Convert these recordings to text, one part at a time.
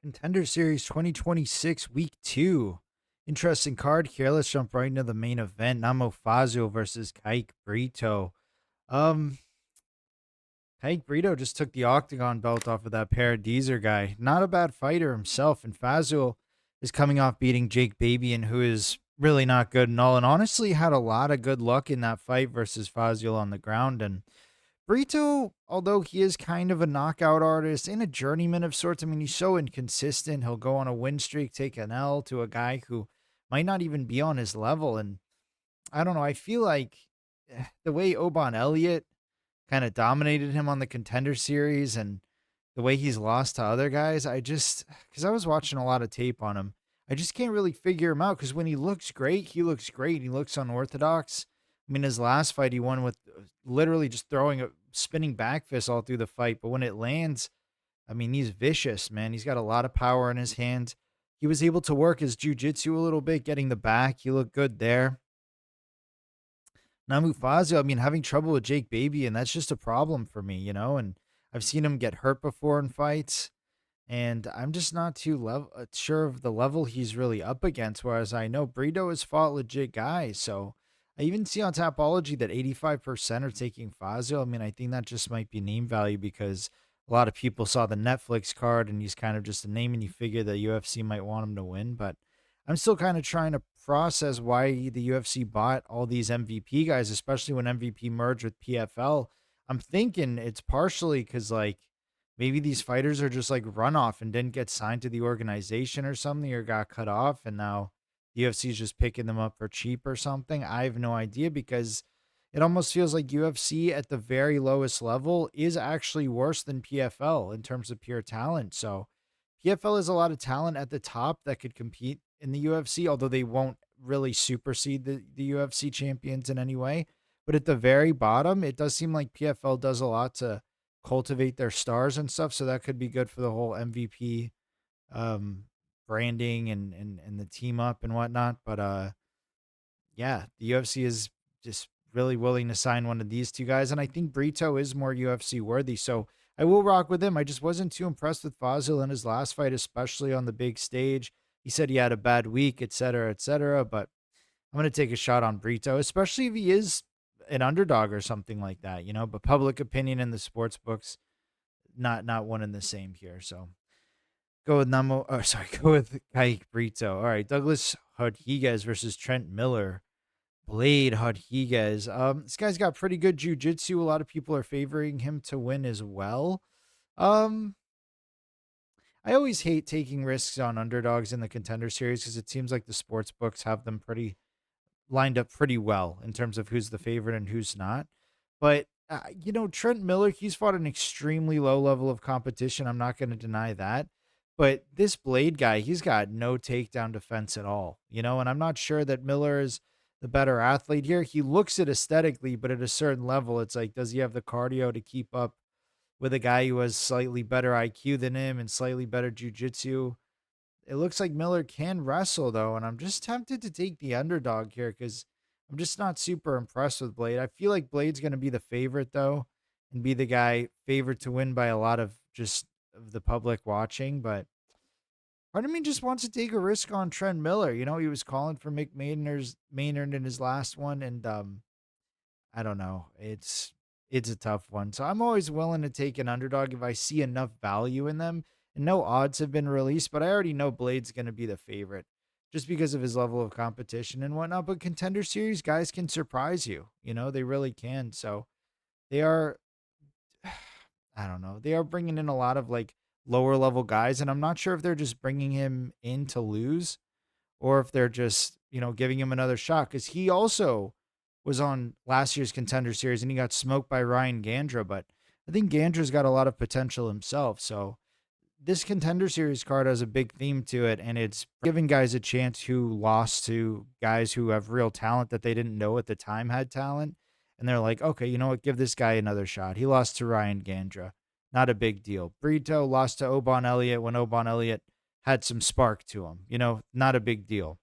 Contender Series 2026 Week 2. Interesting card here. Let's jump right into the main event. Namo Faziel versus Kaik Brito. Um, Kaik Brito just took the Octagon belt off of that Paradiser guy. Not a bad fighter himself. And Faziel is coming off beating Jake Babian, who is really not good and all. And honestly had a lot of good luck in that fight versus Faziel on the ground. And Brito, although he is kind of a knockout artist and a journeyman of sorts, I mean, he's so inconsistent. He'll go on a win streak, take an L to a guy who might not even be on his level. And I don't know. I feel like the way Oban Elliott kind of dominated him on the Contender Series and the way he's lost to other guys, because I was watching a lot of tape on him, I just can't really figure him out because when he looks great, he looks great. He looks unorthodox. I mean, his last fight, he won with literally just throwing a spinning back fist all through the fight. But when it lands, I mean, he's vicious, man. He's got a lot of power in his hands. He was able to work his jujitsu a little bit, getting the back. He looked good there. Namu Fazio, I mean, having trouble with Jake Baby, and that's just a problem for me, And I've seen him get hurt before in fights, and I'm just not too sure of the level he's really up against. Whereas I know Brito has fought legit guys, so I even see on Tapology that 85% are taking Fazio. I mean, I think that just might be name value because a lot of people saw the Netflix card and he's kind of just a name, and you figure the UFC might want him to win, but I'm still kind of trying to process why the UFC bought all these MVP guys, especially when MVP merged with PFL. I'm thinking it's partially because, like, maybe these fighters are just like runoff and didn't get signed to the organization or something or got cut off. And now the UFC is just picking them up for cheap or something. I have no idea because it almost feels like UFC at the very lowest level is actually worse than PFL in terms of pure talent. So PFL has a lot of talent at the top that could compete in the UFC, although they won't really supersede the UFC champions in any way. But at the very bottom, it does seem like PFL does a lot to cultivate their stars and stuff. So that could be good for the whole MVP um, branding and the team up and whatnot. But yeah, the UFC is just really willing to sign one of these two guys. And I think Brito is more UFC worthy. So I will rock with him. I just wasn't too impressed with Fazil in his last fight, especially on the big stage. He said he had a bad week, et cetera, et cetera. But I'm going to take a shot on Brito, especially if he is an underdog or something like that. But public opinion in the sports books, not one and the same here. So go with Namo. Oh, sorry, go with Kaik Brito. All right, Douglas Rodrigues versus Trent Miller. Blade Rodrigues. This guy's got pretty good jujitsu. A lot of people are favoring him to win as well. Um, I always hate taking risks on underdogs in the Contender Series because it seems like the sports books have them pretty lined up pretty well in terms of who's the favorite and who's not. But Trent Miller, he's fought an extremely low level of competition. I'm not going to deny that. But this Blade guy, he's got no takedown defense at all. And I'm not sure that Miller is the better athlete here. He looks it aesthetically, but at a certain level, it's like, does he have the cardio to keep up with a guy who has slightly better IQ than him and slightly better jujitsu? It looks like Miller can wrestle though, and I'm just tempted to take the underdog here because I'm just not super impressed with Blade. I feel like Blade's going to be the favorite though, and be the guy favored to win by a lot of just of the public watching. But part of me just wants to take a risk on Trent Miller. He was calling for Maynard in his last one, and I don't know. It's a tough one. So I'm always willing to take an underdog if I see enough value in them. And no odds have been released, but I already know Blade's going to be the favorite just because of his level of competition and whatnot. But Contender Series guys can surprise you. They really can. So they are, I don't know, they are bringing in a lot of like lower level guys. And I'm not sure if they're just bringing him in to lose or if they're just, giving him another shot because he also was on last year's Contender Series and he got smoked by Ryan Gandra, but I think Gandra's got a lot of potential himself. So this Contender Series card has a big theme to it, and it's giving guys a chance who lost to guys who have real talent that they didn't know at the time had talent. And they're like, okay, you know what? Give this guy another shot. He lost to Ryan Gandra. Not a big deal. Brito lost to Oban Elliott when Oban Elliott had some spark to him. Not a big deal.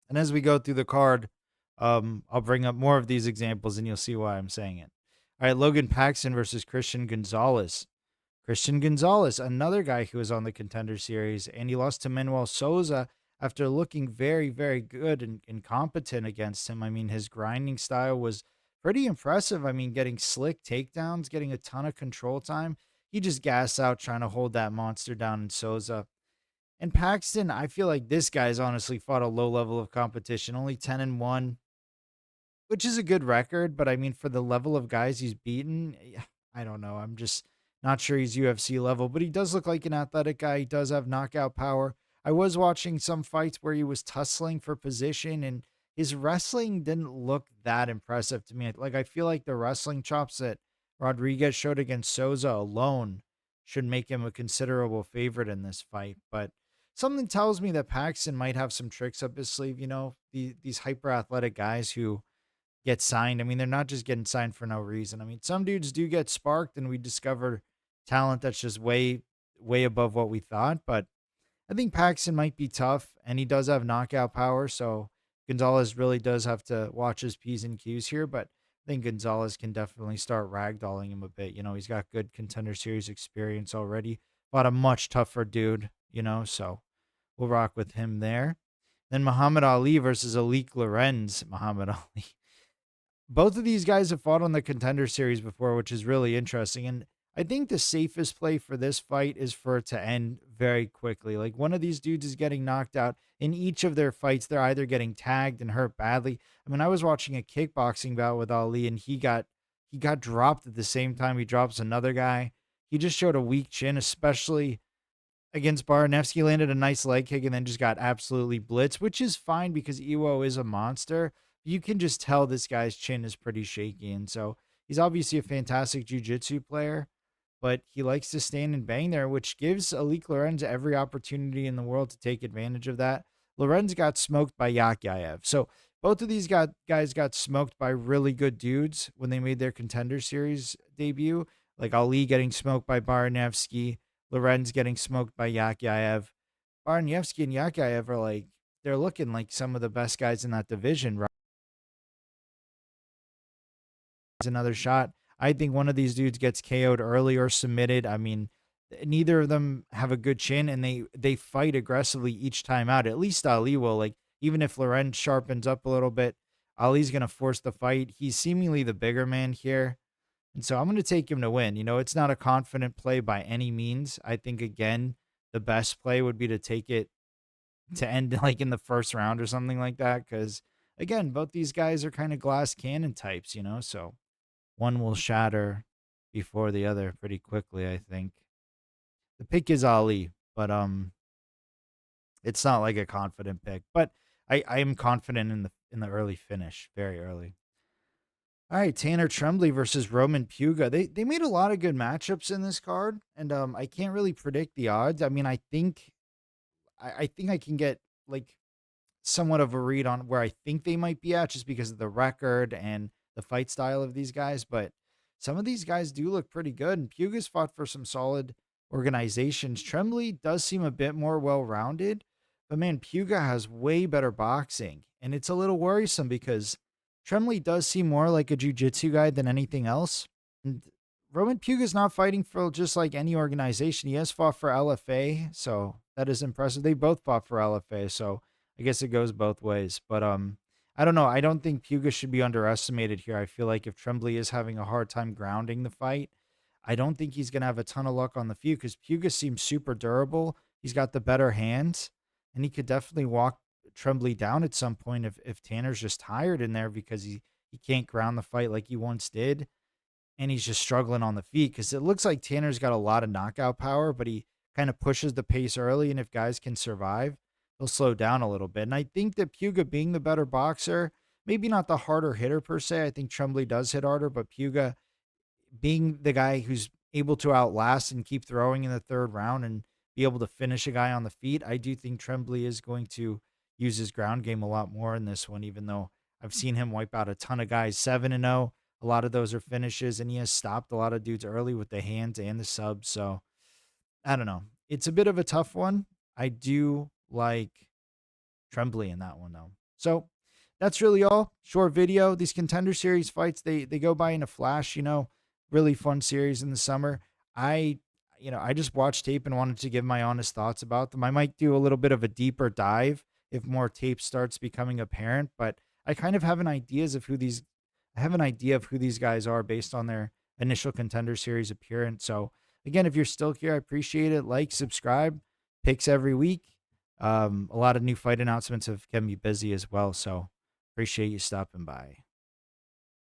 And as we go through the card, I'll bring up more of these examples and you'll see why I'm saying it. All right, Logan Paxton versus Christian Gonzalez. Christian Gonzales, another guy who was on the Contender Series, and he lost to Manuel Souza after looking very, very good and competent against him. I mean, his grinding style was pretty impressive. I mean, getting slick takedowns, getting a ton of control time. He just gassed out trying to hold that monster down in Souza. And Paxton, I feel like this guy's honestly fought a low level of competition, only 10-1, which is a good record. But I mean, for the level of guys he's beaten, I don't know. I'm just not sure he's UFC level, but he does look like an athletic guy. He does have knockout power. I was watching some fights where he was tussling for position, and his wrestling didn't look that impressive to me. Like, I feel like the wrestling chops that Rodrigues showed against Souza alone should make him a considerable favorite in this fight. But something tells me that Paxton might have some tricks up his sleeve. These hyper athletic guys who get signed. I mean, they're not just getting signed for no reason. I mean, some dudes do get sparked and we discover talent that's just way, way above what we thought. But I think Paxton might be tough and he does have knockout power. So Gonzalez really does have to watch his P's and Q's here. But I think Gonzalez can definitely start ragdolling him a bit. He's got good Contender Series experience already. But a much tougher dude, so we'll rock with him there. Then Muhammad Ali versus Alik Lorenz. Muhammad Ali. Both of these guys have fought on the Contender Series before, which is really interesting. And I think the safest play for this fight is for it to end very quickly. Like, one of these dudes is getting knocked out. In each of their fights, they're either getting tagged and hurt badly. I mean, I was watching a kickboxing bout with Ali, and he got dropped at the same time he drops another guy. He just showed a weak chin, especially against Baranevsky, landed a nice leg kick and then just got absolutely blitzed, which is fine because Iwo is a monster. You can just tell this guy's chin is pretty shaky. And so he's obviously a fantastic jiu-jitsu player, but he likes to stand and bang there, which gives Alik Lorenz every opportunity in the world to take advantage of that. Lorenz got smoked by Yakyaev. So both of these guys got smoked by really good dudes when they made their Contender Series debut, like Ali getting smoked by Baranevsky, Lorenz getting smoked by Yakyaev. Baranevsky and Yakyaev are they're looking like some of the best guys in that division, right? Another shot. I think one of these dudes gets KO'd early or submitted. I mean, neither of them have a good chin, and they fight aggressively each time out. At least Ali will. Like, even if Lorenz sharpens up a little bit, Ali's gonna force the fight. He's seemingly the bigger man here. And so I'm going to take him to win. It's not a confident play by any means. I think, again, the best play would be to take it to end like in the first round or something like that. Because, again, both these guys are kind of glass cannon types, so one will shatter before the other pretty quickly, I think. The pick is Ali, but it's not like a confident pick. But I am confident in the early finish, very early. All right, Tanner Trembley versus Roman Puga. They made a lot of good matchups in this card, and I can't really predict the odds. I mean, I think I can get like somewhat of a read on where I think they might be at just because of the record and the fight style of these guys. But some of these guys do look pretty good, and Puga's fought for some solid organizations. Trembley does seem a bit more well-rounded, but man, Puga has way better boxing, and it's a little worrisome because Trembley does seem more like a jiu-jitsu guy than anything else. And Roman Puga's not fighting for just like any organization. He has fought for LFA, so that is impressive. They both fought for LFA, so I guess it goes both ways. But I don't know. I don't think Puga should be underestimated here. I feel like if Trembley is having a hard time grounding the fight, I don't think he's gonna have a ton of luck on the feet because Puga seems super durable. He's got the better hands, and he could definitely walk Trembley down at some point if Tanner's just tired in there because he can't ground the fight like he once did, and he's just struggling on the feet because it looks like Tanner's got a lot of knockout power, but he kind of pushes the pace early, and if guys can survive, he'll slow down a little bit. And I think that Puga being the better boxer, maybe not the harder hitter per se. I think Trembley does hit harder, but Puga being the guy who's able to outlast and keep throwing in the third round and be able to finish a guy on the feet, I do think Trembley is going to use his ground game a lot more in this one, even though I've seen him wipe out a ton of guys 7-0. A lot of those are finishes, and he has stopped a lot of dudes early with the hands and the subs. So I don't know. It's a bit of a tough one. I do like Trembley in that one, though. So that's really all. Short video. These Contender Series fights, they go by in a flash, really fun series in the summer. I I just watched tape and wanted to give my honest thoughts about them. I might do a little bit of a deeper dive if more tape starts becoming apparent, but I kind of have an ideas of who these I have an idea of who these guys are based on their initial Contender Series appearance. So again, if you're still here, I appreciate it. Like, subscribe, picks every week. A lot of new fight announcements have kept me busy as well, so appreciate you stopping by.